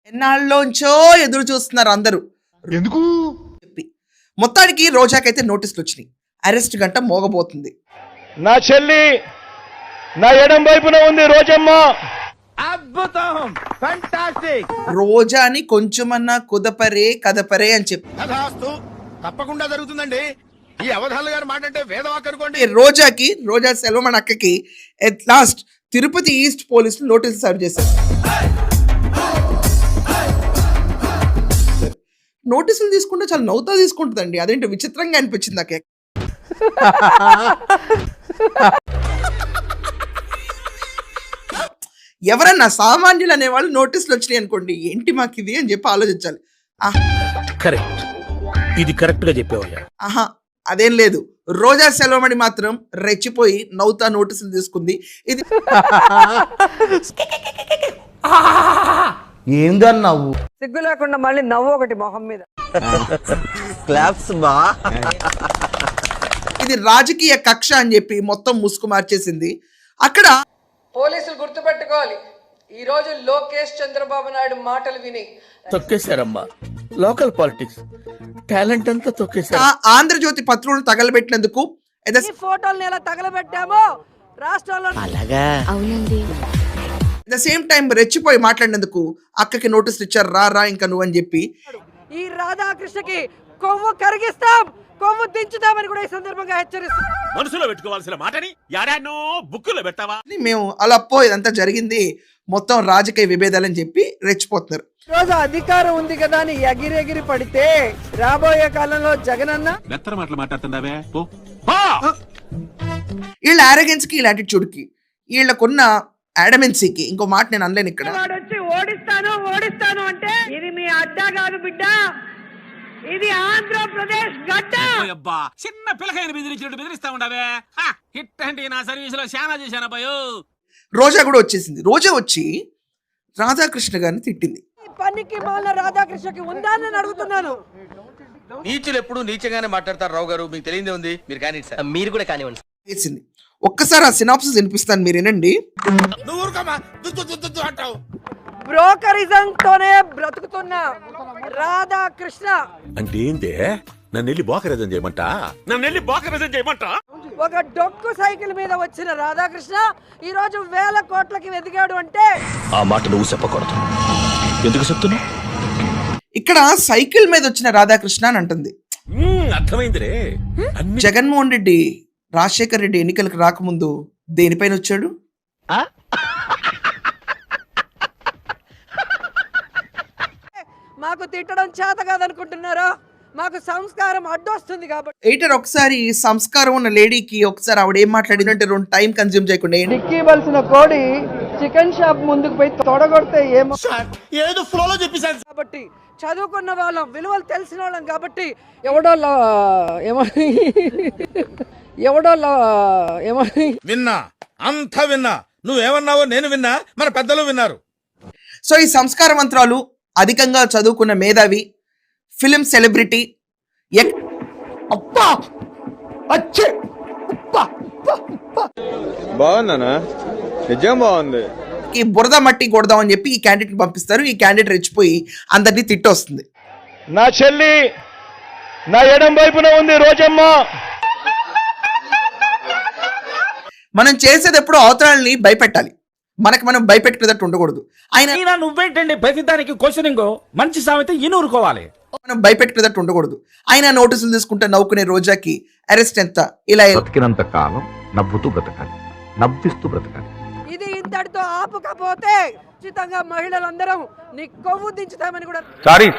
ఎన్నాళ్ళలోంచో ఎదురు చూస్తున్నారు అందరూ ఎందుకు చెప్పి మొత్తానికి రోజాకైతే నోటీసులు వచ్చినాయి. అరెస్ట్ గంట మోగబోతుంది. నా చెల్లి నా ఎడం వైపున ఉంది రోజమ్మ. అద్భుతం ఫెంటాస్టిక్ రోజాని కొంచెమన్నా కుదపరే కదపరే అని చెప్పి తథాస్తు తప్పకుండా జరుగుతుందండి. ఈ అవధానులు గారు మాట అంటే వేదవాక్ అనుకోండి. రోజా సెల్వమన్ అక్కకి ఎట్ లాస్ట్ తిరుపతి ఈస్ట్ పోలీసులు నోటీసులు సర్వ్ చేశారు. నోటీసులు తీసుకుంటే చాలా నవ్వుతా తీసుకుంటుందండి. అదేంటో విచిత్రంగా అనిపించింది నాకు. ఎవరన్నా సామాన్యులు అనేవాళ్ళు నోటీసులు వచ్చినాయి అనుకోండి, ఏంటి మాకు ఇది అని చెప్పి ఆలోచించాలి. కరెక్ట్, ఇది కరెక్ట్ గా చెప్పావయ్యా. ఆహా, అదేం లేదు. రోజా సెల్వమణి మాత్రం రెచ్చిపోయి నవ్వుతా నోటీసులు తీసుకుంది. ఇది ఏందన్నావు సిగ్గు లేకుండా మళ్ళీ నవ్వు ఒకటి మొహం మీద. క్లాప్స్ బా. ఇది రాజకీయ కక్ష అని చెప్పి మొత్తం ముసుగు మార్చేసింది. అక్కడ పోలీసులు గుర్తుపెట్టుకోవాలి, ఈ రోజు లోకేష్ చంద్రబాబు నాయుడు మాటలు విని తొక్కేశారమ్మా. లోకల్ పాలిటిక్స్ టాలెంట్ అంతా తొక్కేశారు. ఆంధ్రజ్యోతి పత్రులను తగలబెట్టినందుకు ఈ ఫోటోల్ని ఎలా తగలబెట్టామో రాష్ట్రంలో ద సేమ్ టైం రెచ్చిపోయి మాట్లాడినందుకు అక్కకి నోటీసులు ఇచ్చారు. రా ఇంకా నువ్వు అని చెప్పి ఈ రాధాకృష్ణకి కొవ్వు కరిగిస్తాం, కొవ్వు దించుతామని కూడా ఈ సందర్భంగా హెచ్చరిస్తాం. మనసులో పెట్టుకోవాల్సిన మాటని యాడానో బుక్కులో పెట్టావా? మేము అలా ఇదంతా జరిగింది మొత్తం రాజకీయ విభేదాలని చెప్పి రెచ్చిపోతున్నారు. రోజు అధికారం ఉంది కదా అని ఎగిరెగిరి పడితే రాబోయే కాలంలో జగనన్న మెత్తర మాటలు మాట్లాడుతున్నావే. వీళ్ళ ఆరోగెన్స్ కి, వీళ్ళ యాటిట్యూడ్ కి, వీళ్ళకున్న అడమెన్సీకి ఇంకో మాట నేను అనలేను ఇక్కడ. వచ్చి ఓడిస్తాను అంటే ఇది మీ అడ్డా కాదు బిడ్డ, ఇది ఆంధ్రప్రదేశ్ గడ్డ. చిన్న పిల్లకాయని బెదిరిస్తా ఉండవే. హిట్ అంటే నా సర్వీస్ లో శానా చేశాను అబ్బాయో. రోజా కూడా వచ్చేసింది. రోజా వచ్చి రాధాకృష్ణ గారిని తిట్టింది. పనికి మాల రాధాకృష్ణకి ఉందా అని అడుగుతున్నాను. నీచులు ఎప్పుడు నీచంగానే మాట్లాడతారు రావు గారు, మీకు తెలియదే ఉంది. మీరు కానీ మీరు కూడా కానివ్వండి. వేసింది. ఒక్కసారి ఆ సినాప్సిస్ వినిపిస్తాను, మీరు వినండి. బ్రోకరిజం తోనే బ్రతుకుతున్న రాధాకృష్ణ అంటే ఏంటే నన్ను వెళ్ళి బోకరేజం చేయమంటా ఒక డొక్కు సైకిల్ మీద వచ్చిన రాధాకృష్ణ ఈ రోజు 1000 కోట్లకి ఎదిగాడు అంటే ఆ మాట నువ్వు చెప్పకూడదు. ఎందుకు చెప్తున్నా? ఇక్కడ సైకిల్ మీద వచ్చిన రాధాకృష్ణ అని అంటుంది. అర్థమైందిరే. జగన్మోహన్ రెడ్డి రాజశేఖర్ రెడ్డి ఎన్నికలకు రాకముందు దేనిపైన వచ్చాడు? మాకు తిట్టడం చేత కాదనుకుంటున్నారా? మాకు సంస్కారం అడ్డొస్తుంది కాబట్టి. ఎయిటర్ ఒకసారి సంస్కారం ఉన్న లేడీకి ఒకసారి ఆవిడ ఏం మాట్లాడిందంటే 2 టైం కన్జ్యూమ్ చేయకుండా ఇవ్వాల్సిన కోడి చికెన్ షాప్ ముందుకు పోయి తొడగొడితే ఏమో ఏదో ఫ్లోలో చెప్పేశారు కాబట్టి చదువుకున్న వాళ్ళం, విలువలు తెలిసిన వాళ్ళం కాబట్టి ఎవడో విన్నా అంతా విన్నా, నువ్వేమన్నావో నేను విన్నా, మన పెద్దలు విన్నారు. సో ఈ సంస్కారవంతురాలు, అధికంగా చదువుకున్న మేధావి, ఫిలిం సెలబ్రిటీ, బాగుందనా? నిజం బాగుంది. ఈ బురద మట్టి కొడదాం అని చెప్పి ఈ క్యాండిడేట్ పంపిస్తారు. ఈ క్యాండిడేట్ రెచ్చిపోయి అందరినీ తిట్టొస్తుంది. నా చెల్లి నా ఎడం వైపున ఉంది రోజమ్మ. మనం చేసేది ఎప్పుడు అవతరాలని భయపెట్టాలి, మనకు మనం భయపెట్టుకునేటట్టు ఉండకూడదు. ఆయన నువ్వేంటండి ప్రతిదానికి క్వశ్చనింగ్? మంచి సామెత ఇనూరుకోవాలి. మనం భయపెట్టుకునేటట్టు ఉండకూడదు. ఆయన నోటీసులు తీసుకుంటే నవ్వుకునే రోజాకి అరెస్ట్ ఎంత? ఇలా బ్రతికినంత కాలం నవ్వుతూ బ్రతకాలి, నవ్విస్తూ బ్రతకాలి. ఇది ఇంతటితో ఆపుకపోతే ఖచ్చితంగా మహిళలందరం నీ కొవ్వు దించుతామని కూడా.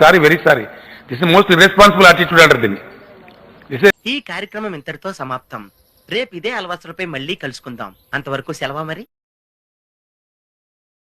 Sorry very sorry. This is most irresponsible attitude అంటారు దీన్ని. ఈ కార్యక్రమం ఇంతటితో సమాప్తం. రేపు ఇదే అలవాసులపై మళ్ళీ కలుసుకుందాం. అంతవరకు సెలవా మరి.